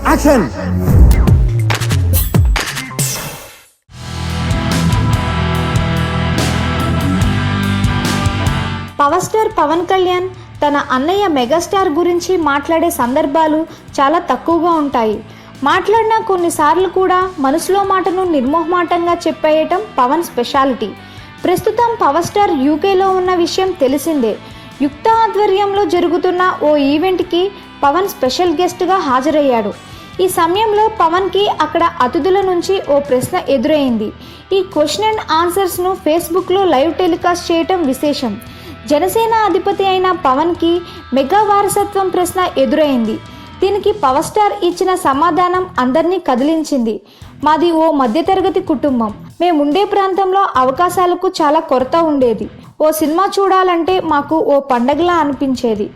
Action. Power star Pavan Kalyan తన అన్నయ్య megastar గురించి మాట్లాడే సందర్భాలు చాలా తక్కువగా ఉంటాయి. మాట్లాడిన కొన్నిసార్లు కూడా మనసులో మాటను నిర్మోహమాటంగా చెప్పేయటం పవన్ స్పెషాలిటీ. ప్రస్తుతం పవర్ స్టార్ యూకేలో ఉన్న విషయం తెలిసిందే. యుక్త ఆధ్వర్యంలో జరుగుతున్న ఓ ఈవెంట్కి పవన్ స్పెషల్ గెస్ట్గా హాజరయ్యాడు. ఈ సమయంలో పవన్కి అక్కడ అతిథుల నుంచి ఓ ప్రశ్న ఎదురైంది. ఈ క్వశ్చన్ అండ్ ఆన్సర్స్ను ఫేస్బుక్లో లైవ్ టెలికాస్ట్ చేయటం విశేషం. జనసేన అధిపతి అయిన పవన్కి మెగా వారసత్వం ప్రశ్న ఎదురైంది. దీనికి పవర్ స్టార్ ఇచ్చిన సమాధానం అందరినీ కదిలించింది. మాది ఓ మధ్యతరగతి కుటుంబం. మేముండే ప్రాంతంలో అవకాశాలకు చాలా కొరత ఉండేది. ఓ సినిమా చూడాలంటే మాకు ఓ పండగలా అనిపించేది.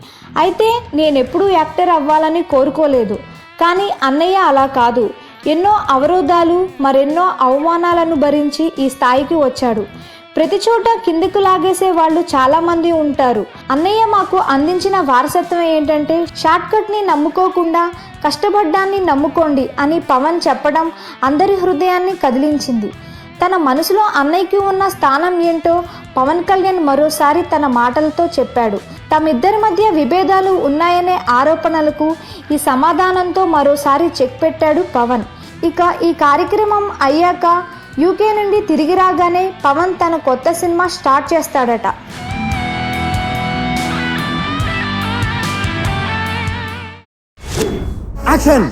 అయితే నేనెప్పుడూ యాక్టర్ అవ్వాలని కోరుకోలేదు. కానీ అన్నయ్య అలా కాదు. ఎన్నో అవరోధాలు మరెన్నో అవమానాలను భరించి ఈ స్థాయికి వచ్చాడు. ప్రతి చోట కిందకు లాగేసే వాళ్ళు చాలామంది ఉంటారు. అన్నయ్య మాకు అందించిన వారసత్వం ఏంటంటే షార్ట్కట్ని నమ్ముకోకుండా కష్టపడ్డాన్ని నమ్ముకోండి అని పవన్ చెప్పడం అందరి హృదయాన్ని కదిలించింది. తన మనసులో అన్నయ్యకి ఉన్న స్థానం ఏంటో పవన్ కళ్యాణ్ మరోసారి తన మాటలతో చెప్పాడు. తమిద్దరి మధ్య విభేదాలు ఉన్నాయనే ఆరోపణలకు ఈ సమాధానంతో మరోసారి చెక్ పెట్టాడు పవన్. ఇక ఈ కార్యక్రమం అయ్యాక యూకే నుండి తిరిగి రాగానే పవన్ తన కొత్త సినిమా స్టార్ట్ చేస్తాడట. యాక్షన్.